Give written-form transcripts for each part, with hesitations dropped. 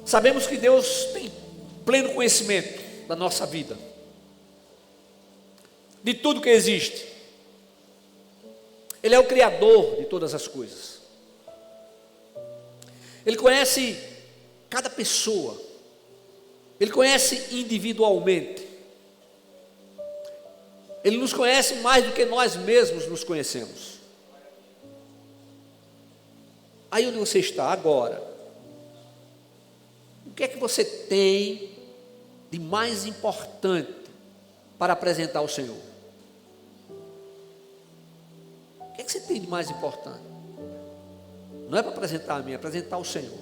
Sabemos que Deus tem pleno conhecimento da nossa vida, de tudo que existe. Ele é o Criador de todas as coisas. Ele conhece cada pessoa. Ele conhece individualmente. Ele nos conhece mais do que nós mesmos nos conhecemos. Aí onde você está agora, o que é que você tem de mais importante para apresentar ao Senhor? O que é que você tem de mais importante? Não é para apresentar a mim, é apresentar ao Senhor.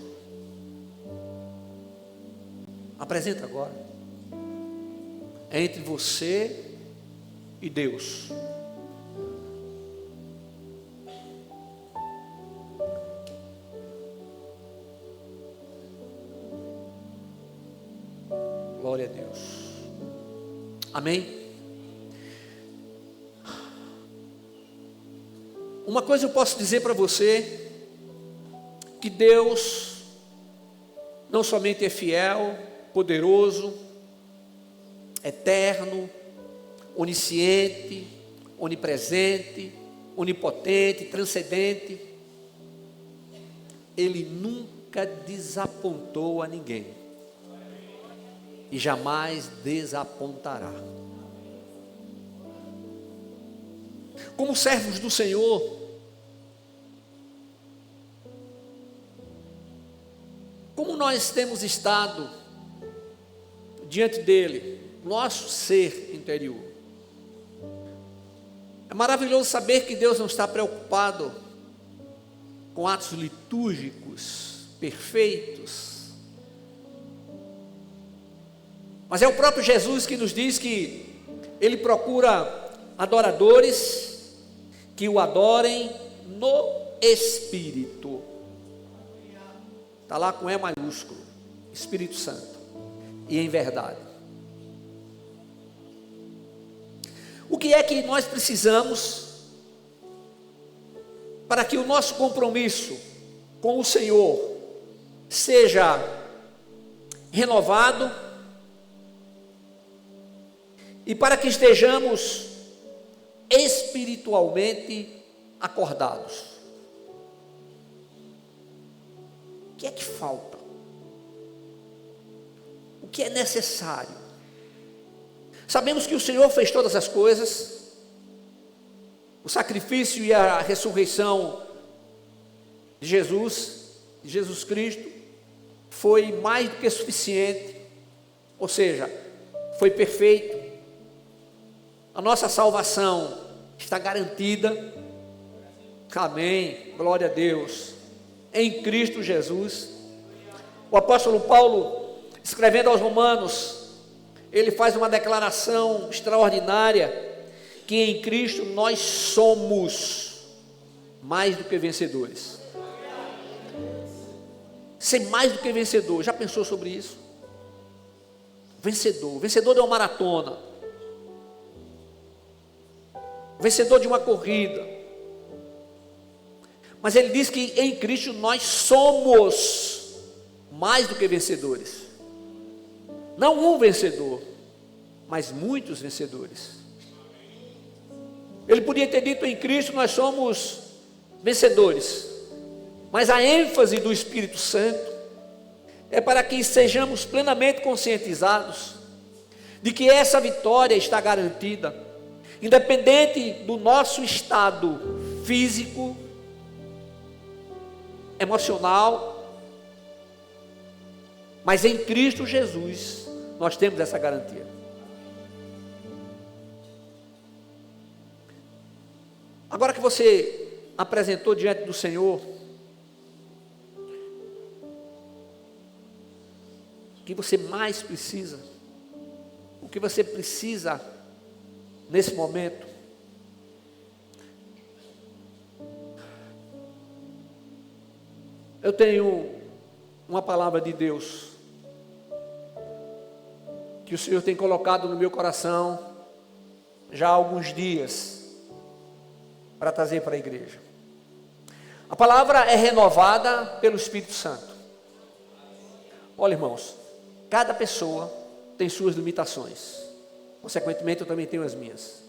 Apresenta agora. É entre você e Deus. Glória a Deus. Amém? Uma coisa eu posso dizer para você, que Deus não somente é fiel, poderoso, eterno, onisciente, onipresente, onipotente, transcendente, Ele nunca desapontou a ninguém e jamais desapontará. Como servos do Senhor, como nós temos estado diante dele, nosso ser interior. É maravilhoso saber que Deus não está preocupado com atos litúrgicos perfeitos, mas é o próprio Jesus que nos diz que Ele procura adoradores que o adorem no Espírito. Está lá com E maiúsculo, Espírito Santo, e em verdade. O que é que nós precisamos para que o nosso compromisso com o Senhor seja renovado e para que estejamos espiritualmente acordados? O que é que falta? O que é necessário? Sabemos que o Senhor fez todas as coisas, o sacrifício e a ressurreição de Jesus Cristo, foi mais do que suficiente, ou seja, foi perfeito. A nossa salvação está garantida. Amém, glória a Deus, em Cristo Jesus. O apóstolo Paulo, escrevendo aos Romanos, ele faz uma declaração extraordinária, que em Cristo nós somos mais do que vencedores. Ser mais do que vencedor, já pensou sobre isso? Vencedor de uma maratona, vencedor de uma corrida. Mas ele diz que em Cristo nós somos mais do que vencedores. Não um vencedor, mas muitos vencedores. Ele podia ter dito: em Cristo nós somos vencedores, mas a ênfase do Espírito Santo é para que sejamos plenamente conscientizados de que essa vitória está garantida, independente do nosso estado físico, emocional, mas em Cristo Jesus nós temos essa garantia. Agora que você apresentou diante do Senhor, o que você mais precisa, o que você precisa nesse momento, eu tenho uma palavra de Deus que o Senhor tem colocado no meu coração já há alguns dias para trazer para a igreja. A palavra é renovada pelo Espírito Santo. Olha, irmãos, cada pessoa tem suas limitações. Consequentemente, eu também tenho as minhas.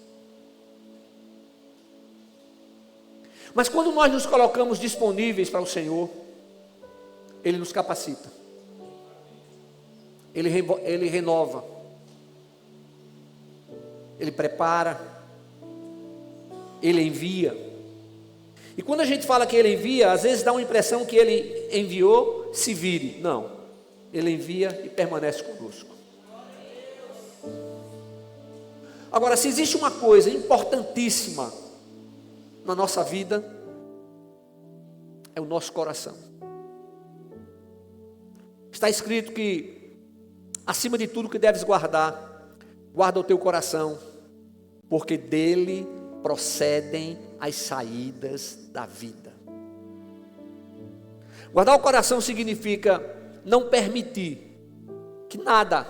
Mas quando nós nos colocamos disponíveis para o Senhor, Ele nos capacita. Ele renova. Ele prepara. Ele envia. E quando a gente fala que Ele envia, às vezes dá uma impressão que Ele enviou, se vire. Não. Ele envia e permanece conosco. Agora, se existe uma coisa importantíssima na nossa vida, é o nosso coração. Está escrito que, acima de tudo que deves guardar, guarda o teu coração, porque dele procedem as saídas da vida. Guardar o coração significa não permitir que nada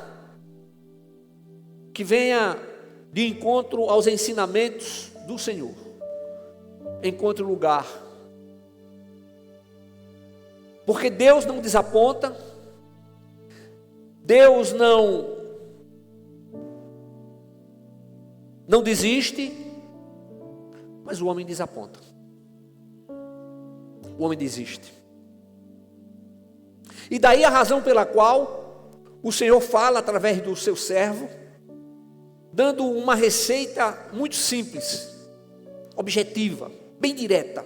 que venha de encontro aos ensinamentos do Senhor encontre lugar. Porque Deus não desaponta, Deus não desiste, mas o homem desaponta. O homem desiste. E daí a razão pela qual o Senhor fala através do seu servo, dando uma receita muito simples, objetiva, bem direta,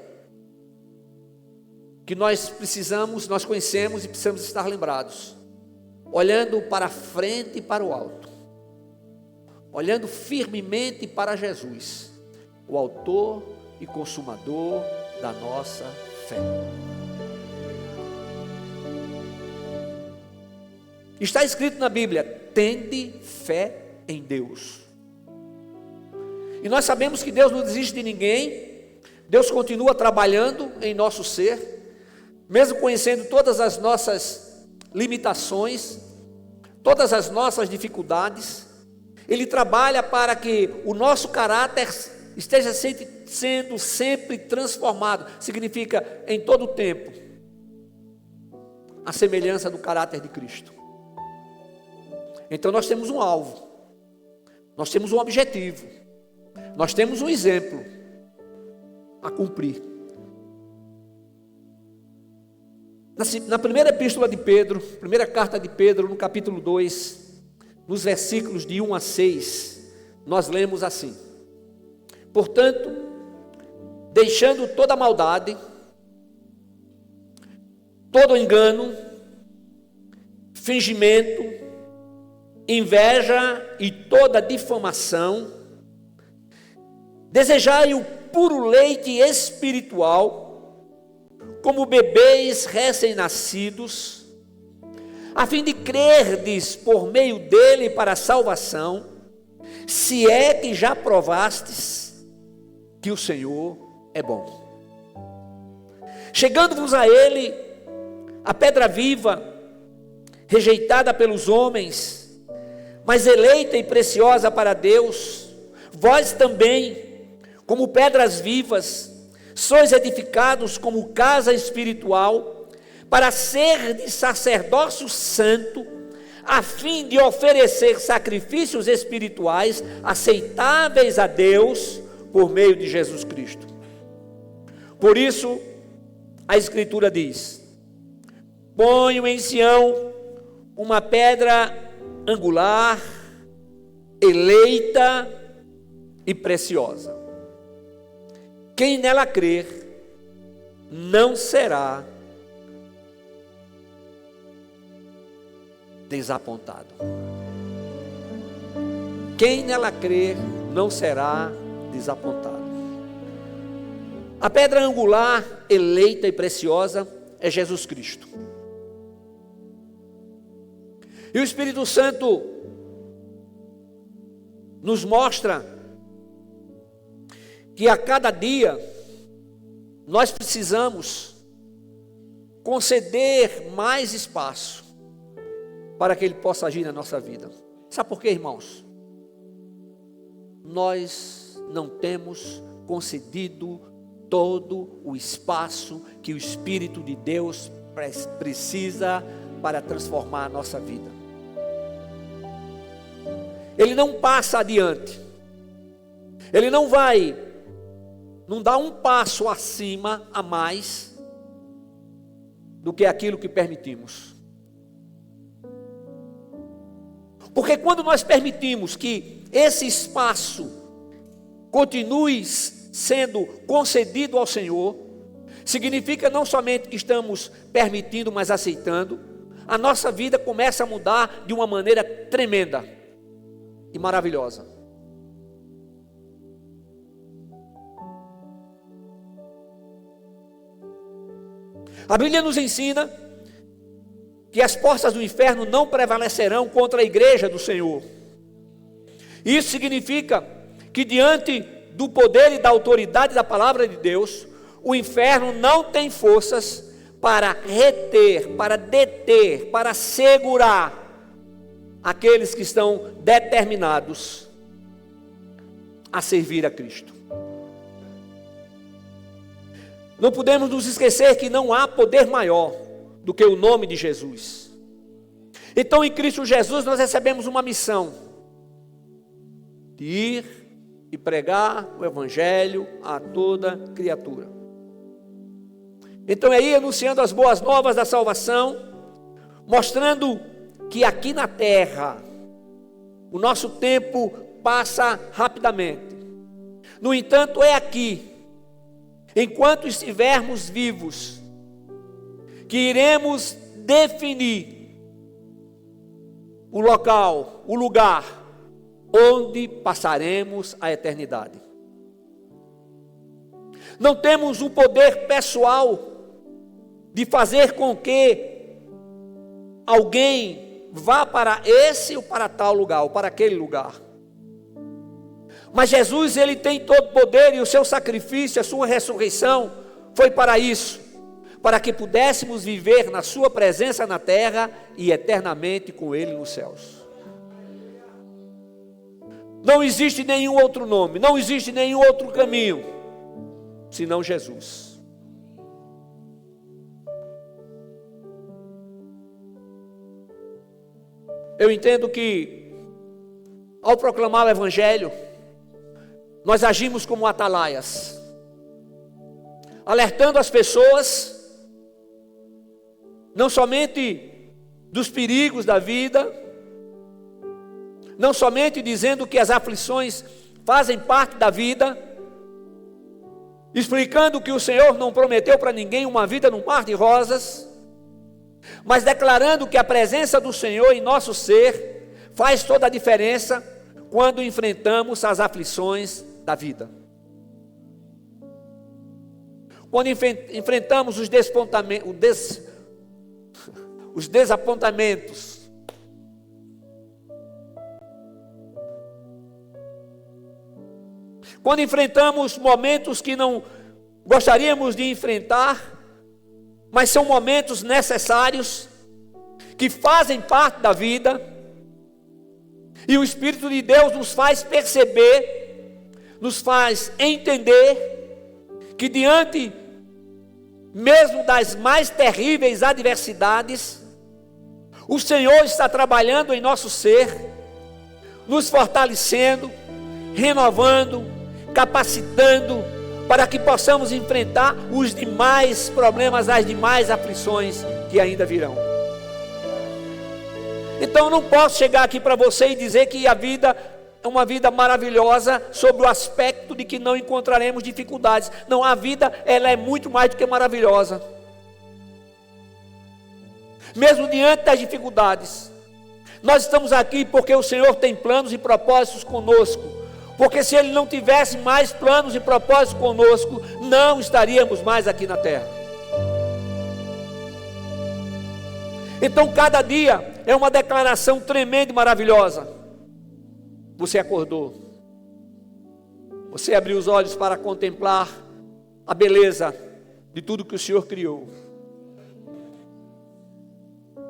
que nós conhecemos e precisamos estar lembrados, olhando para frente e para o alto, olhando firmemente para Jesus, o autor e consumador da nossa fé. Está escrito na Bíblia: tende fé em Deus. E nós sabemos que Deus não desiste de ninguém. Deus continua trabalhando em nosso ser, mesmo conhecendo todas as nossas limitações, todas as nossas dificuldades. Ele trabalha para que o nosso caráter esteja sendo sempre transformado. Significa em todo o tempo a semelhança do caráter de Cristo. Então nós temos um alvo, nós temos um objetivo, nós temos um exemplo a cumprir. Na primeira epístola de Pedro, primeira carta de Pedro, no capítulo 2, nos versículos de 1 a 6, nós lemos assim: portanto, deixando toda maldade, todo engano, fingimento, inveja e toda difamação, desejai o puro leite espiritual, como bebês recém-nascidos, a fim de crerdes por meio dele para a salvação, se é que já provastes que o Senhor é bom. Chegando-vos a ele, a pedra viva, rejeitada pelos homens, mas eleita e preciosa para Deus, vós também, como pedras vivas, sois edificados como casa espiritual, para ser de sacerdócio santo, a fim de oferecer sacrifícios espirituais aceitáveis a Deus, por meio de Jesus Cristo. Por isso, a Escritura diz: ponho em Sião uma pedra angular, eleita e preciosa. Quem nela crer não será desapontado. Quem nela crer não será desapontado. A pedra angular, eleita e preciosa, é Jesus Cristo. E o Espírito Santo nos mostra que a cada dia nós precisamos conceder mais espaço para que Ele possa agir na nossa vida. Sabe por quê, irmãos? Nós não temos concedido todo o espaço que o Espírito de Deus precisa para transformar a nossa vida. Ele não passa adiante. Ele não dá um passo acima a mais do que aquilo que permitimos. Porque quando nós permitimos que esse espaço continue sendo concedido ao Senhor, significa não somente que estamos permitindo, mas aceitando, a nossa vida começa a mudar de uma maneira tremenda e maravilhosa. A Bíblia nos ensina que as portas do inferno não prevalecerão contra a igreja do Senhor. Isso significa que diante do poder e da autoridade da palavra de Deus, o inferno não tem forças para reter, para deter, para segurar aqueles que estão determinados a servir a Cristo. Não podemos nos esquecer que não há poder maior do que o nome de Jesus. Então, em Cristo Jesus, nós recebemos uma missão de ir e pregar o Evangelho a toda criatura. Então, é ir anunciando as boas novas da salvação, mostrando que aqui na terra o nosso tempo passa rapidamente. No entanto, é aqui, enquanto estivermos vivos, que iremos definir o local, o lugar onde passaremos a eternidade. Não temos o poder pessoal de fazer com que alguém vá para esse ou para tal lugar, ou para aquele lugar. Mas Jesus, ele tem todo o poder, e o seu sacrifício, a sua ressurreição foi para isso, para que pudéssemos viver na sua presença na terra e eternamente com ele nos céus. Não existe nenhum outro nome, não existe nenhum outro caminho, senão Jesus. Eu entendo que, ao proclamar o Evangelho, nós agimos como atalaias, alertando as pessoas, não somente dos perigos da vida, não somente dizendo que as aflições fazem parte da vida, explicando que o Senhor não prometeu para ninguém uma vida num mar de rosas, mas declarando que a presença do Senhor em nosso ser faz toda a diferença quando enfrentamos as aflições da vida. Quando enfrentamos os desapontamentos, quando enfrentamos momentos que não gostaríamos de enfrentar, mas são momentos necessários, que fazem parte da vida, e o Espírito de Deus nos faz perceber, nos faz entender, que diante mesmo das mais terríveis adversidades, o Senhor está trabalhando em nosso ser, nos fortalecendo, renovando, capacitando, para que possamos enfrentar os demais problemas, as demais aflições que ainda virão. Então eu não posso chegar aqui para você e dizer que a vida é uma vida maravilhosa, sob o aspecto de que não encontraremos dificuldades. Não, a vida, ela é muito mais do que maravilhosa. Mesmo diante das dificuldades, nós estamos aqui porque o Senhor tem planos e propósitos conosco. Porque se Ele não tivesse mais planos e propósitos conosco, não estaríamos mais aqui na terra. Então cada dia é uma declaração tremenda e maravilhosa. Você acordou, você abriu os olhos para contemplar a beleza de tudo que o Senhor criou,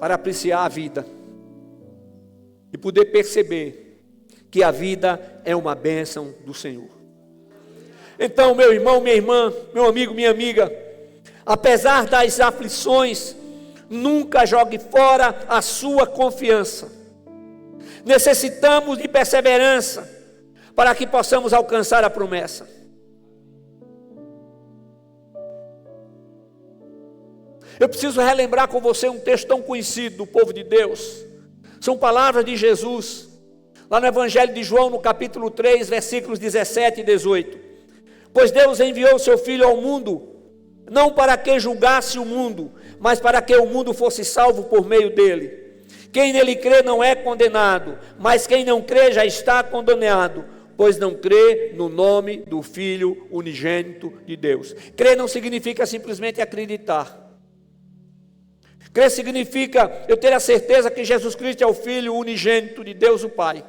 para apreciar a vida e poder perceber que a vida é uma bênção do Senhor. Então, meu irmão, minha irmã, meu amigo, minha amiga, apesar das aflições, Nunca jogue fora a sua confiança. Necessitamos de perseverança para que possamos alcançar a promessa. Eu preciso relembrar com você um texto tão conhecido do povo de Deus. São palavras de Jesus, lá no Evangelho de João, no capítulo 3, versículos 17 e 18. Pois Deus enviou o seu Filho ao mundo, não para que julgasse o mundo, mas para que o mundo fosse salvo por meio dele. Quem nele crê não é condenado, mas quem não crê já está condenado, pois não crê no nome do Filho unigênito de Deus. Crer não significa simplesmente acreditar. Crer significa eu ter a certeza que Jesus Cristo é o Filho unigênito de Deus o Pai.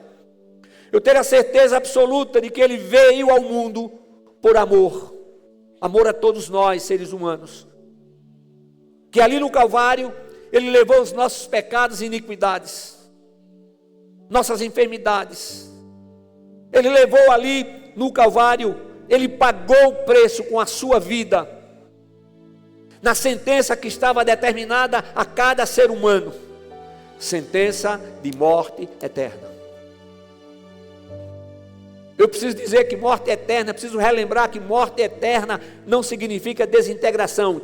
Eu ter a certeza absoluta de que Ele veio ao mundo por amor. Amor a todos nós, seres humanos. Que ali no Calvário, Ele levou os nossos pecados e iniquidades. Nossas enfermidades. Ele levou ali no Calvário, Ele pagou o preço com a sua vida. Na sentença que estava determinada a cada ser humano, sentença de morte eterna. Eu preciso dizer que morte eterna, preciso relembrar que morte eterna não significa desintegração,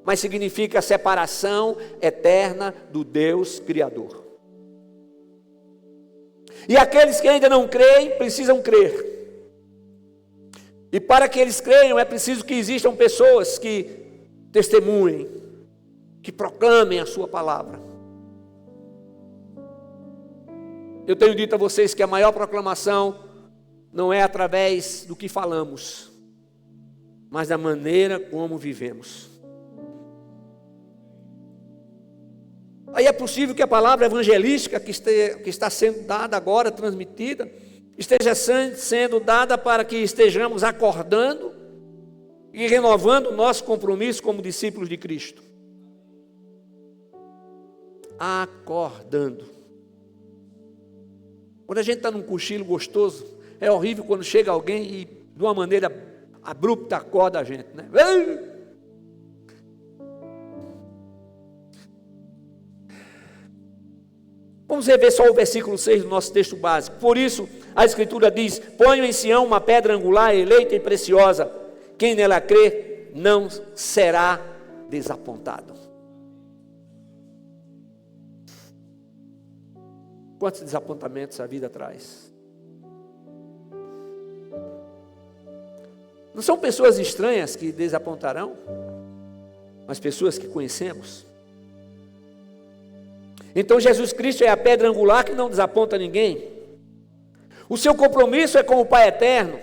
mas significa separação eterna do Deus Criador. E aqueles que ainda não creem, precisam crer. E para que eles creiam, é preciso que existam pessoas que testemunhem, que proclamem a sua palavra. Eu tenho dito a vocês que a maior proclamação não é através do que falamos, mas da maneira como vivemos. Aí é possível que a palavra evangelística que está sendo dada agora, transmitida, esteja sendo dada para que estejamos acordando e renovando o nosso compromisso como discípulos de Cristo. Acordando. Quando a gente está num cochilo gostoso, é horrível quando chega alguém e de uma maneira abrupta acorda a gente, né? Vamos rever só o versículo 6 do nosso texto básico. Por isso, a Escritura diz: ponho em Sião uma pedra angular, eleita e preciosa. Quem nela crê não será desapontado. Quantos desapontamentos a vida traz? Não são pessoas estranhas que desapontarão, mas pessoas que conhecemos. Então Jesus Cristo é a pedra angular que não desaponta ninguém. O seu compromisso é com o Pai eterno.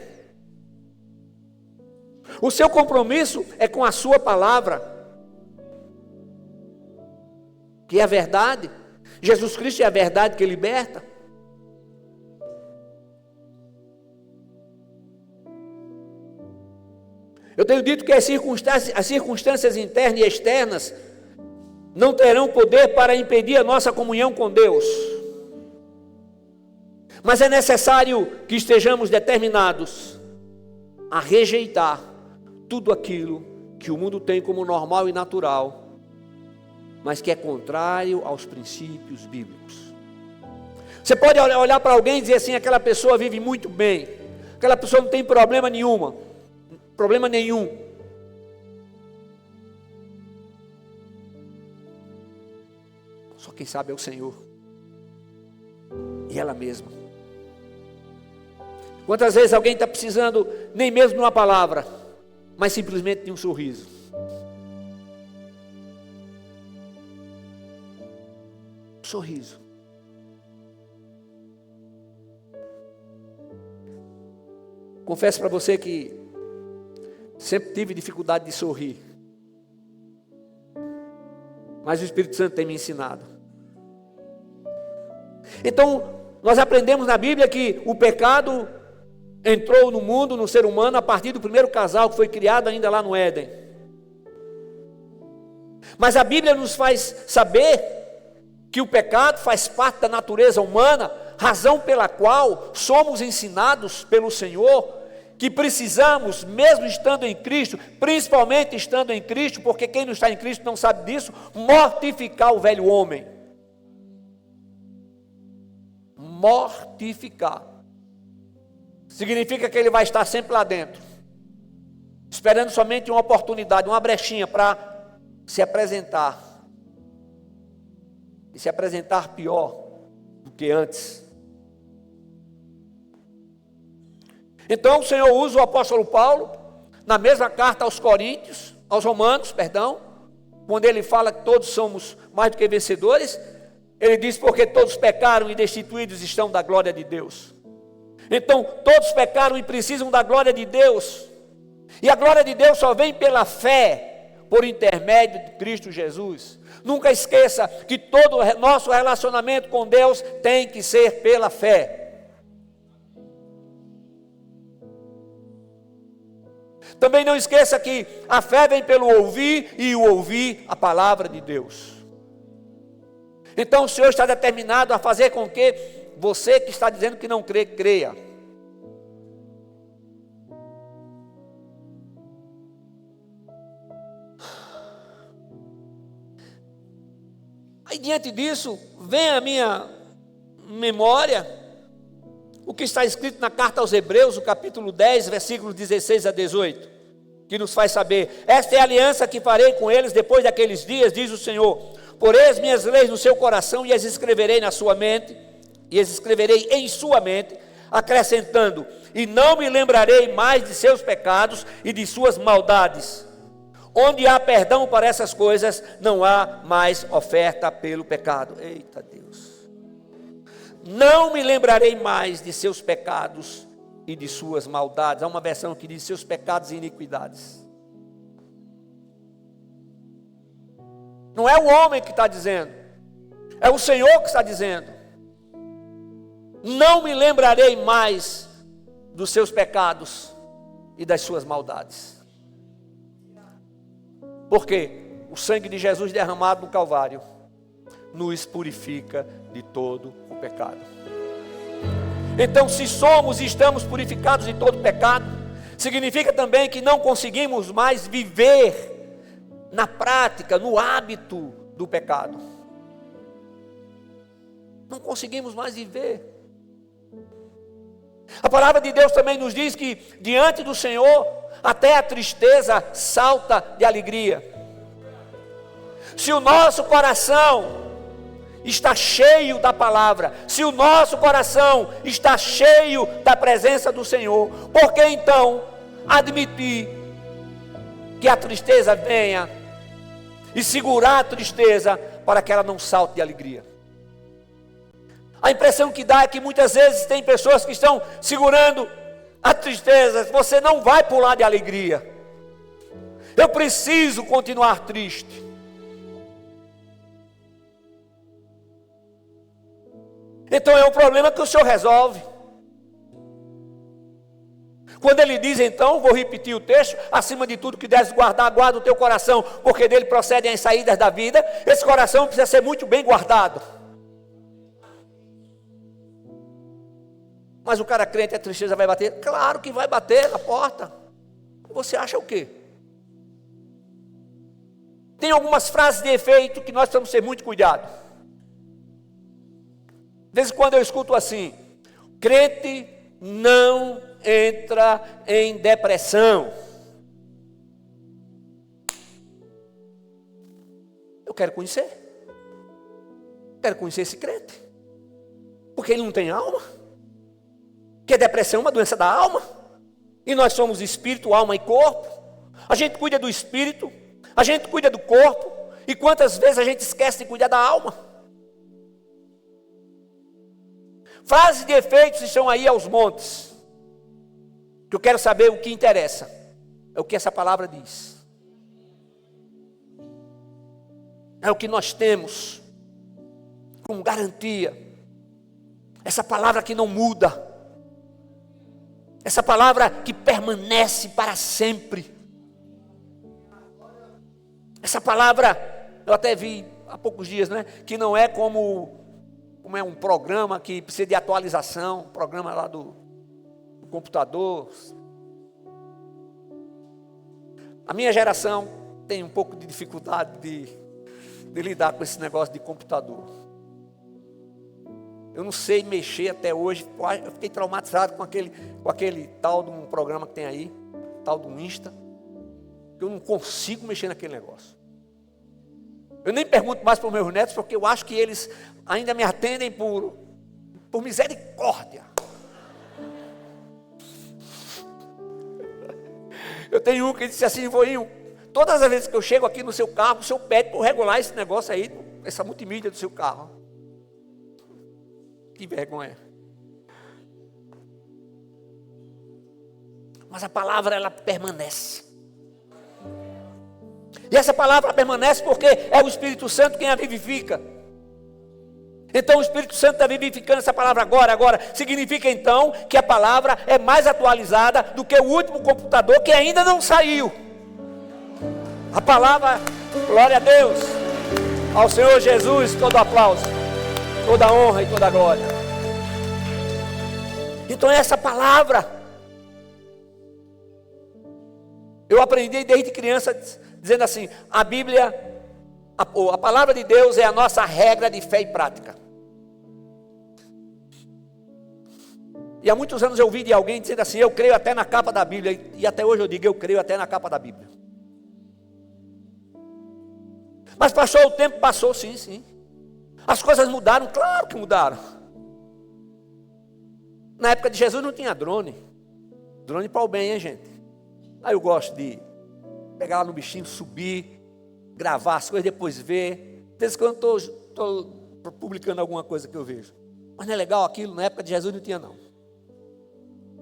O seu compromisso é com a sua palavra, que é a verdade. Jesus Cristo é a verdade que liberta. Eu tenho dito que as circunstâncias internas e externas não terão poder para impedir a nossa comunhão com Deus. Mas é necessário que estejamos determinados a rejeitar tudo aquilo que o mundo tem como normal e natural, mas que é contrário aos princípios bíblicos. Você pode olhar para alguém e dizer assim: aquela pessoa vive muito bem, aquela pessoa não tem problema nenhum. Só quem sabe é o Senhor e ela mesma. Quantas vezes alguém está precisando nem mesmo de uma palavra, mas simplesmente de um sorriso. Um sorriso. Confesso para você que sempre tive dificuldade de sorrir, mas o Espírito Santo tem me ensinado. Então, nós aprendemos na Bíblia que o pecado entrou no mundo, no ser humano, a partir do primeiro casal que foi criado ainda lá no Éden. Mas a Bíblia nos faz saber que o pecado faz parte da natureza humana, razão pela qual somos ensinados pelo Senhor que precisamos, mesmo estando em Cristo, principalmente estando em Cristo, porque quem não está em Cristo não sabe disso, mortificar o velho homem. Mortificar. Significa que ele vai estar sempre lá dentro, esperando somente uma oportunidade, uma brechinha para se apresentar. E se apresentar pior do que antes. Então o Senhor usa o apóstolo Paulo, na mesma carta aos Coríntios, aos Romanos, perdão, quando ele fala que todos somos mais do que vencedores, ele diz: porque todos pecaram e destituídos estão da glória de Deus. Então todos pecaram e precisam da glória de Deus, e a glória de Deus só vem pela fé, por intermédio de Cristo Jesus. Nunca esqueça que todo nosso relacionamento com Deus tem que ser pela fé. Também não esqueça que a fé vem pelo ouvir, e o ouvir a palavra de Deus. Então o Senhor está determinado a fazer com que você que está dizendo que não crê, creia. Aí diante disso, vem à minha memória o que está escrito na carta aos Hebreus, o capítulo 10, versículos 16 a 18, que nos faz saber: esta é a aliança que farei com eles depois daqueles dias, diz o Senhor. Porei as minhas leis no seu coração e as escreverei na sua mente, e as escreverei em sua mente, acrescentando: e não me lembrarei mais de seus pecados e de suas maldades. Onde há perdão para essas coisas, não há mais oferta pelo pecado. Eita Deus! Não me lembrarei mais de seus pecados e de suas maldades. Há uma versão que diz seus pecados e iniquidades. Não é o homem que está dizendo, é o Senhor que está dizendo: não me lembrarei mais dos seus pecados e das suas maldades. Porque o sangue de Jesus derramado no Calvário nos purifica de todo o pecado. Então, se somos e estamos purificados de todo pecado, significa também que não conseguimos mais viver na prática, no hábito do pecado. Não conseguimos mais viver. A palavra de Deus também nos diz que diante do Senhor até a tristeza salta de alegria. Se o nosso coração está cheio da palavra, se o nosso coração está cheio da presença do Senhor, por que então admitir que a tristeza venha e segurar a tristeza para que ela não salte de alegria? A impressão que dá é que muitas vezes tem pessoas que estão segurando a tristeza. Você não vai pular de alegria. Eu preciso continuar triste. Então é um problema que o Senhor resolve. Quando ele diz, então, vou repetir o texto: acima de tudo que deves guardar, guarda o teu coração, porque dele procedem as saídas da vida. Esse coração precisa ser muito bem guardado. Mas o cara crente, a tristeza vai bater? Claro que vai bater na porta. Você acha o quê? Tem algumas frases de efeito que nós precisamos ter muito cuidado. De vez em quando eu escuto assim: crente não entra em depressão. Eu quero conhecer. Quero conhecer esse crente. Porque ele não tem alma. Que depressão é uma doença da alma. E nós somos espírito, alma e corpo. A gente cuida do espírito, a gente cuida do corpo. E quantas vezes a gente esquece de cuidar da alma? Frases de efeitos estão aí aos montes. Que eu quero saber o que interessa. É o que essa palavra diz. É o que nós temos com garantia. Essa palavra que não muda. Essa palavra que permanece para sempre. Essa palavra, eu até vi há poucos dias, né? Que não é como é um programa que precisa de atualização, programa lá do computador, A minha geração tem um pouco de dificuldade de lidar com esse negócio de computador. Eu não sei mexer até hoje. Eu fiquei traumatizado com aquele tal de um programa que tem aí, tal do Insta. Eu não consigo mexer naquele negócio. Eu nem pergunto mais para os meus netos, porque eu acho que eles ainda me atendem por misericórdia. Eu tenho um que disse assim: voinho, todas as vezes que eu chego aqui no seu carro, o senhor pede para eu regular esse negócio aí, essa multimídia do seu carro. Que vergonha. Mas a palavra, ela permanece. E essa palavra permanece porque é o Espírito Santo quem a vivifica. Então o Espírito Santo está vivificando essa palavra agora. Significa então que a palavra é mais atualizada do que o último computador que ainda não saiu. A palavra, glória a Deus, ao Senhor Jesus, todo aplauso, toda honra e toda glória. Então essa palavra, eu aprendi desde criança dizendo assim: a Bíblia, a palavra de Deus é a nossa regra de fé e prática. E há muitos anos eu ouvi de alguém dizendo assim: eu creio até na capa da Bíblia. E até hoje eu digo: eu creio até na capa da Bíblia. Mas passou o tempo, passou, sim. As coisas mudaram, claro que mudaram. Na época de Jesus não tinha drone. Drone para o bem, hein, gente? Aí eu gosto de pegar lá no bichinho, subir, gravar as coisas, depois ver. De vez em quando estou publicando alguma coisa que eu vejo. Mas não é legal aquilo? Na época de Jesus não tinha, não.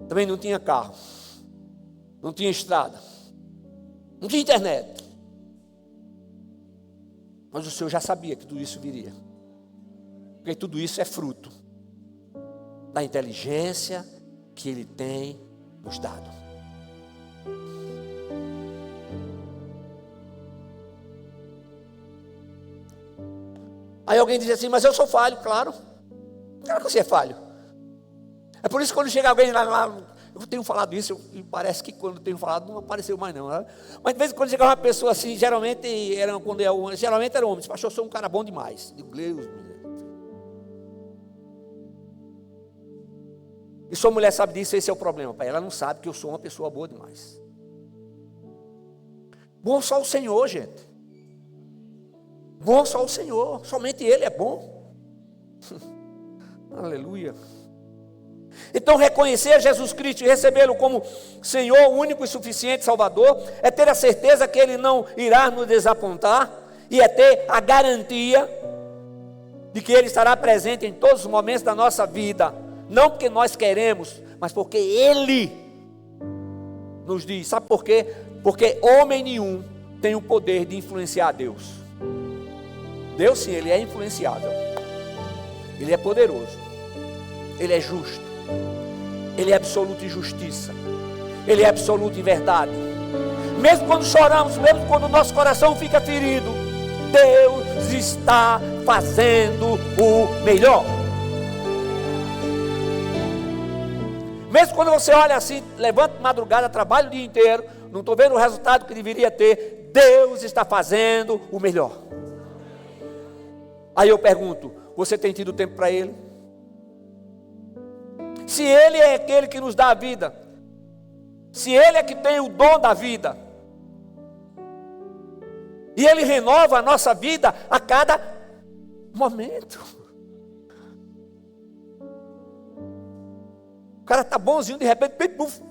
Também não tinha carro. Não tinha estrada. Não tinha internet. Mas o Senhor já sabia que tudo isso viria. Porque tudo isso é fruto da inteligência que Ele tem nos dado. Aí alguém diz assim: mas eu sou falho. Claro que você é falho. É por isso que quando chega alguém lá, eu tenho falado isso, e parece que quando tenho falado não apareceu mais não. Né? Mas de vez em quando chega uma pessoa assim, geralmente era homem, diz: pastor, eu sou um cara bom demais. Digo: Deus, e sua mulher sabe disso, esse é o problema, pai. Ela não sabe que eu sou uma pessoa boa demais. Bom só o Senhor, gente. Bom só o Senhor, somente Ele é bom. Aleluia. Então reconhecer Jesus Cristo e recebê-lo como Senhor único e suficiente Salvador, é ter a certeza que Ele não irá nos desapontar, e é ter a garantia de que Ele estará presente em todos os momentos da nossa vida, não porque nós queremos, mas porque Ele nos diz. Sabe por quê? Porque homem nenhum tem o poder de influenciar Deus. Deus sim, Ele é influenciável. Ele é poderoso. Ele é justo. Ele é absoluto em justiça. Ele é absoluto em verdade. Mesmo quando choramos, mesmo quando o nosso coração fica ferido, Deus está fazendo o melhor. Mesmo quando você olha assim, levanta de madrugada, trabalha o dia inteiro, não estou vendo o resultado que deveria ter, Deus está fazendo o melhor. Aí eu pergunto: você tem tido tempo para Ele? Se Ele é aquele que nos dá a vida, se Ele é que tem o dom da vida, e Ele renova a nossa vida a cada momento. O cara está bonzinho, de repente, puf,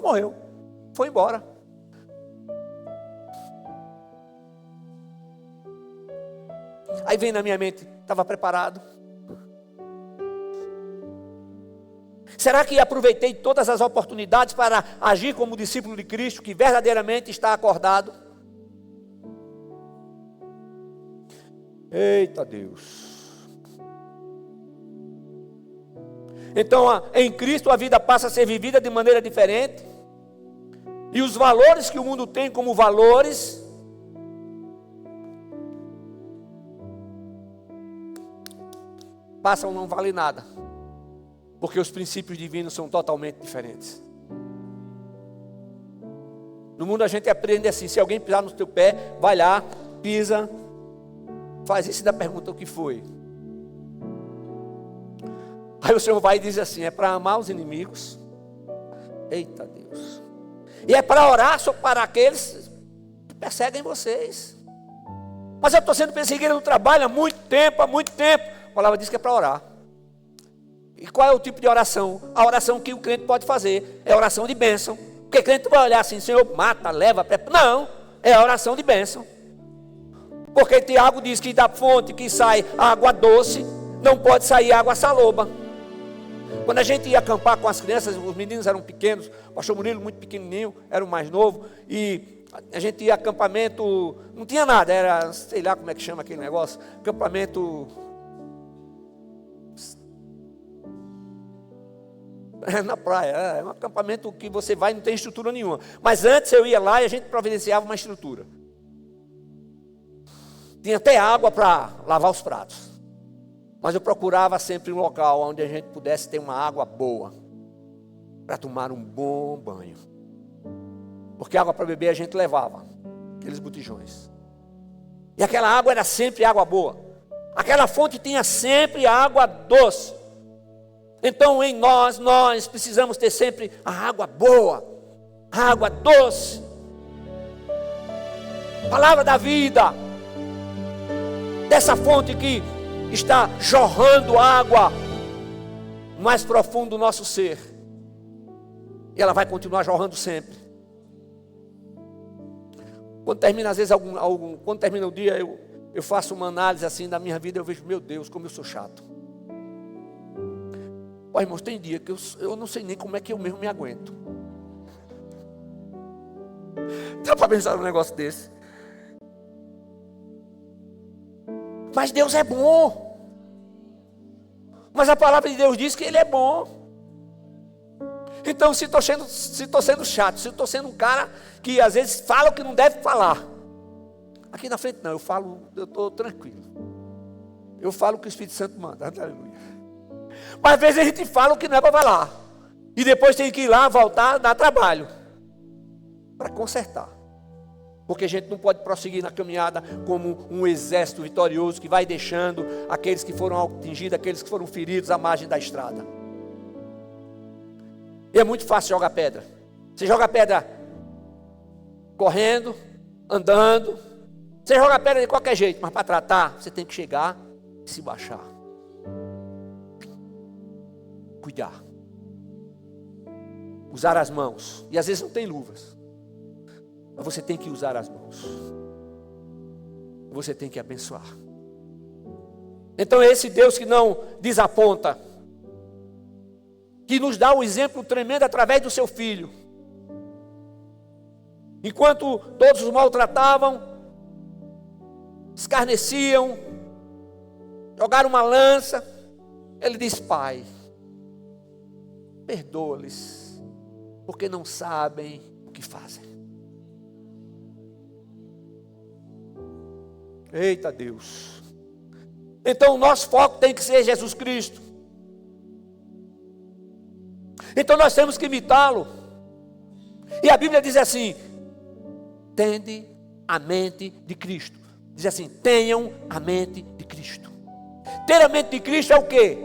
morreu, foi embora. Aí vem na minha mente: estava preparado? Será que aproveitei todas as oportunidades para agir como discípulo de Cristo, que verdadeiramente está acordado? Eita Deus! Então, em Cristo a vida passa a ser vivida de maneira diferente, e os valores que o mundo tem como valores passam a não valer nada, porque os princípios divinos são totalmente diferentes. No mundo a gente aprende assim, se alguém pisar no teu pé, vai lá, pisa, faz isso e dá pergunta o que foi. Aí o Senhor vai e diz assim, é para amar os inimigos. Eita Deus. E é para orar só para aqueles que perseguem vocês. Mas eu estou sendo perseguido no trabalho há muito tempo. A palavra diz que é para orar. E qual é o tipo de oração? A oração que o crente pode fazer é a oração de bênção. Porque o crente vai olhar assim, Senhor, mata, leva, não, é a oração de bênção. Porque Tiago diz que da fonte que sai água doce, não pode sair água saloba. Quando a gente ia acampar com as crianças, os meninos eram pequenos, o pastor Murilo muito pequenininho, era o mais novo, e a gente ia acampamento, não tinha nada, era, sei lá como é que chama aquele negócio, acampamento... na praia, é um acampamento que você vai e não tem estrutura nenhuma. Mas antes eu ia lá e a gente providenciava uma estrutura. Tinha até água para lavar os pratos. Mas eu procurava sempre um local onde a gente pudesse ter uma água boa para tomar um bom banho. Porque água para beber a gente levava, aqueles botijões. E aquela água era sempre água boa. Aquela fonte tinha sempre água doce. Então em nós precisamos ter sempre a água boa, a água doce. Palavra da vida. Dessa fonte que está jorrando água no mais profundo do nosso ser. E ela vai continuar jorrando sempre. Quando termina, às vezes, quando termina o dia, eu faço uma análise assim da minha vida, eu vejo, meu Deus, como eu sou chato. Ó, irmãos, tem dia que eu não sei nem como é que eu mesmo me aguento. Dá para pensar num negócio desse? Mas Deus é bom. Mas a palavra de Deus diz que Ele é bom. Então, se estou sendo chato, se estou sendo um cara que às vezes fala o que não deve falar. Aqui na frente não, eu estou tranquilo. Eu falo o que o Espírito Santo manda. Aleluia. Mas às vezes a gente fala o que não é para falar. E depois tem que ir lá, voltar, dar trabalho. Para consertar. Porque a gente não pode prosseguir na caminhada como um exército vitorioso que vai deixando aqueles que foram atingidos, aqueles que foram feridos à margem da estrada. E é muito fácil jogar pedra. Você joga pedra correndo, andando. Você joga pedra de qualquer jeito, mas para tratar, você tem que chegar e se baixar. Cuidar. Usar as mãos. E às vezes não tem luvas. Mas você tem que usar as mãos. Você tem que abençoar. Então é esse Deus que não desaponta, que nos dá um exemplo tremendo através do seu Filho. Enquanto todos os maltratavam, escarneciam, jogaram uma lança, Ele diz, Pai, perdoa-lhes, porque não sabem o que fazem. Eita Deus. Então o nosso foco tem que ser Jesus Cristo. Então nós temos que imitá-lo. E a Bíblia diz assim, tende a mente de Cristo. Diz assim, tenham a mente de Cristo. Ter a mente de Cristo é o quê?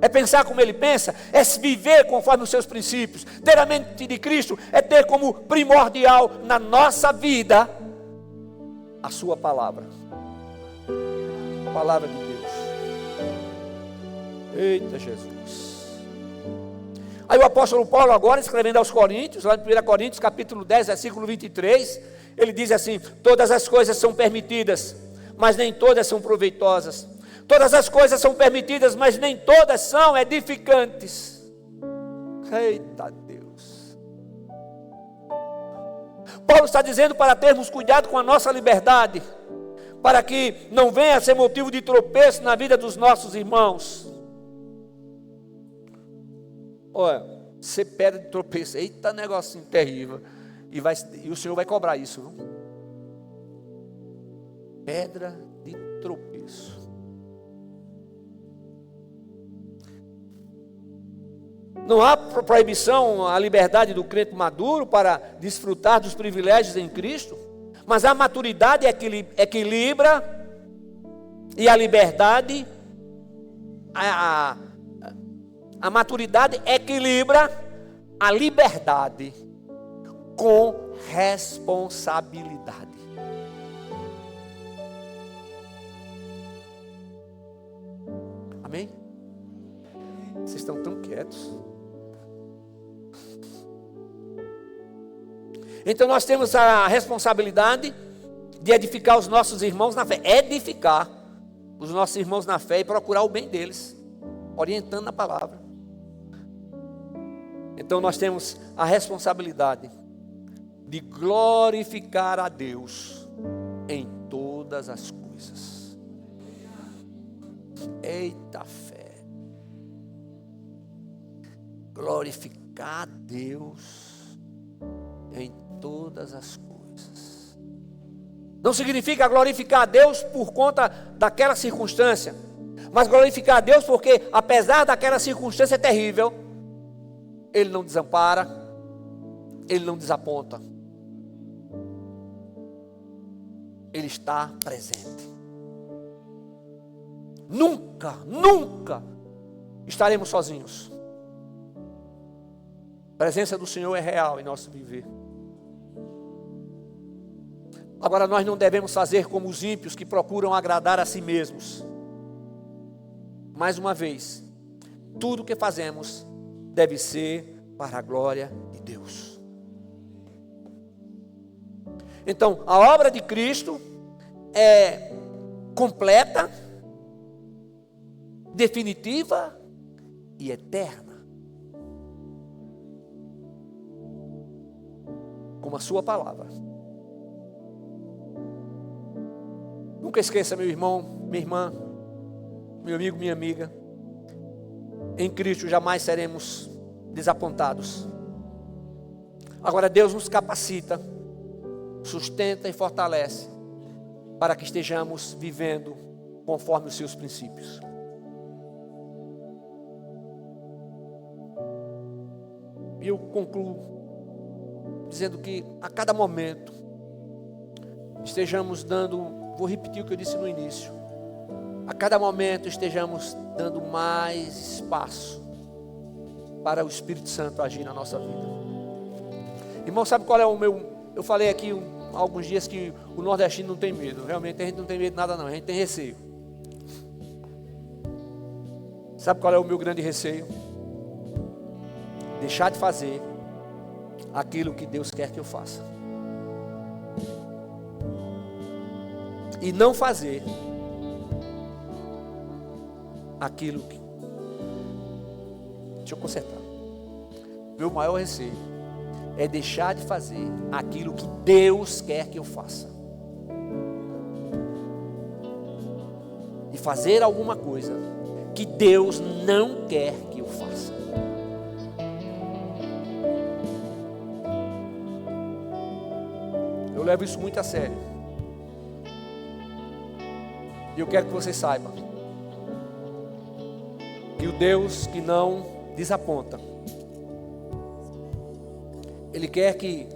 É pensar como Ele pensa, é viver conforme os seus princípios. Ter a mente de Cristo é ter como primordial na nossa vida a sua palavra. A palavra de Deus. Eita Jesus. Aí o apóstolo Paulo agora escrevendo aos Coríntios, lá em 1 Coríntios capítulo 10, versículo 23, ele diz assim, todas as coisas são permitidas, mas nem todas são proveitosas. Todas as coisas são permitidas, mas nem todas são edificantes. Eita Deus. Paulo está dizendo para termos cuidado com a nossa liberdade, para que não venha a ser motivo de tropeço na vida dos nossos irmãos. Olha, ser pedra de tropeço, eita negocinho terrível, e o Senhor vai cobrar isso, viu? Pedra de tropeço. Não há proibição à liberdade do crente maduro para desfrutar dos privilégios em Cristo, mas a maturidade equilibra e a liberdade, a maturidade equilibra a liberdade com responsabilidade. Amém? Vocês estão tão quietos. Então nós temos a responsabilidade de edificar os nossos irmãos na fé. Edificar os nossos irmãos na fé e procurar o bem deles, orientando na palavra. Então nós temos a responsabilidade de glorificar a Deus em todas as coisas. Eita fé! Glorificar a Deus em todas as coisas. Não significa glorificar a Deus por conta daquela circunstância, mas glorificar a Deus porque, apesar daquela circunstância terrível, Ele não desampara, Ele não desaponta. Ele está presente. Nunca, nunca estaremos sozinhos. A presença do Senhor é real em nosso viver. Agora nós não devemos fazer como os ímpios que procuram agradar a si mesmos. Mais uma vez, tudo o que fazemos deve ser para a glória de Deus. Então, a obra de Cristo é completa, definitiva e eterna. Como a sua palavra. Nunca esqueça, meu irmão, minha irmã, meu amigo, minha amiga. Em Cristo jamais seremos desapontados. Agora Deus nos capacita, sustenta e fortalece para que estejamos vivendo conforme os seus princípios. E eu concluo dizendo que a cada momento estejamos dando, vou repetir o que eu disse no início, a cada momento estejamos dando mais espaço para o Espírito Santo agir na nossa vida. Irmão, sabe qual é o meu... Eu falei aqui há alguns dias que o nordestino não tem medo. Realmente a gente não tem medo de nada não, a gente tem receio. Sabe qual é o meu grande receio? Deixar de fazer aquilo que Deus quer que eu faça. E não fazer aquilo que... Deixa eu consertar. Meu maior receio é deixar de fazer aquilo que Deus quer que eu faça. E fazer alguma coisa que Deus não quer que eu faça. Eu levo isso muito a sério. E eu quero que você saiba que o Deus que não desaponta, Ele quer que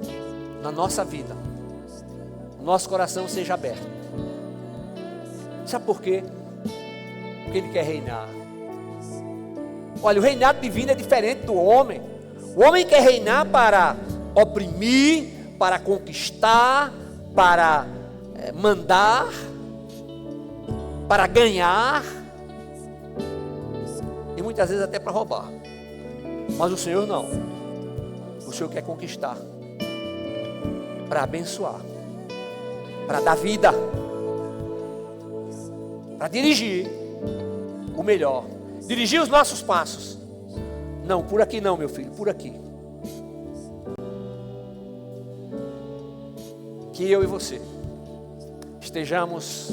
na nossa vida o nosso coração seja aberto. Sabe por quê? Porque Ele quer reinar. Olha, o reinado divino é diferente do homem. O homem quer reinar para oprimir, para conquistar, para mandar, para ganhar e muitas vezes até para roubar. Mas o Senhor não. O Senhor quer conquistar, para abençoar, para dar vida, para dirigir o melhor, dirigir os nossos passos. Não, por aqui não, meu filho, por aqui. Que eu e você estejamos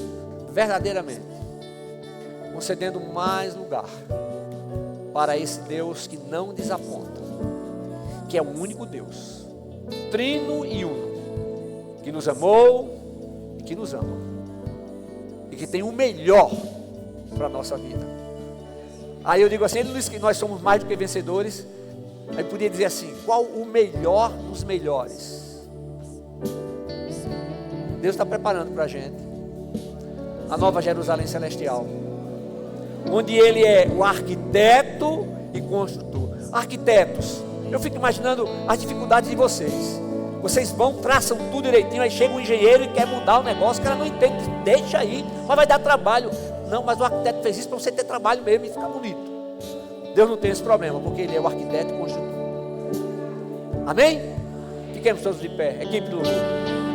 verdadeiramente concedendo mais lugar para esse Deus que não desaponta, que é o único Deus, trino e uno, que nos amou e que nos ama, e que tem o melhor para a nossa vida. Aí eu digo assim, Ele diz que nós somos mais do que vencedores Aí podia dizer assim: qual o melhor dos melhores? Deus está preparando para a gente a nova Jerusalém celestial, onde Ele é o arquiteto e construtor. Arquitetos, eu fico imaginando as dificuldades de vocês. Vocês vão, traçam tudo direitinho, aí chega um engenheiro e quer mudar o negócio, o cara não entende, deixa aí, mas vai dar trabalho. Não, mas o arquiteto fez isso para você ter trabalho mesmo e ficar bonito. Deus não tem esse problema, porque Ele é o arquiteto e construtor. Amém? Fiquemos todos de pé, equipe do louvor.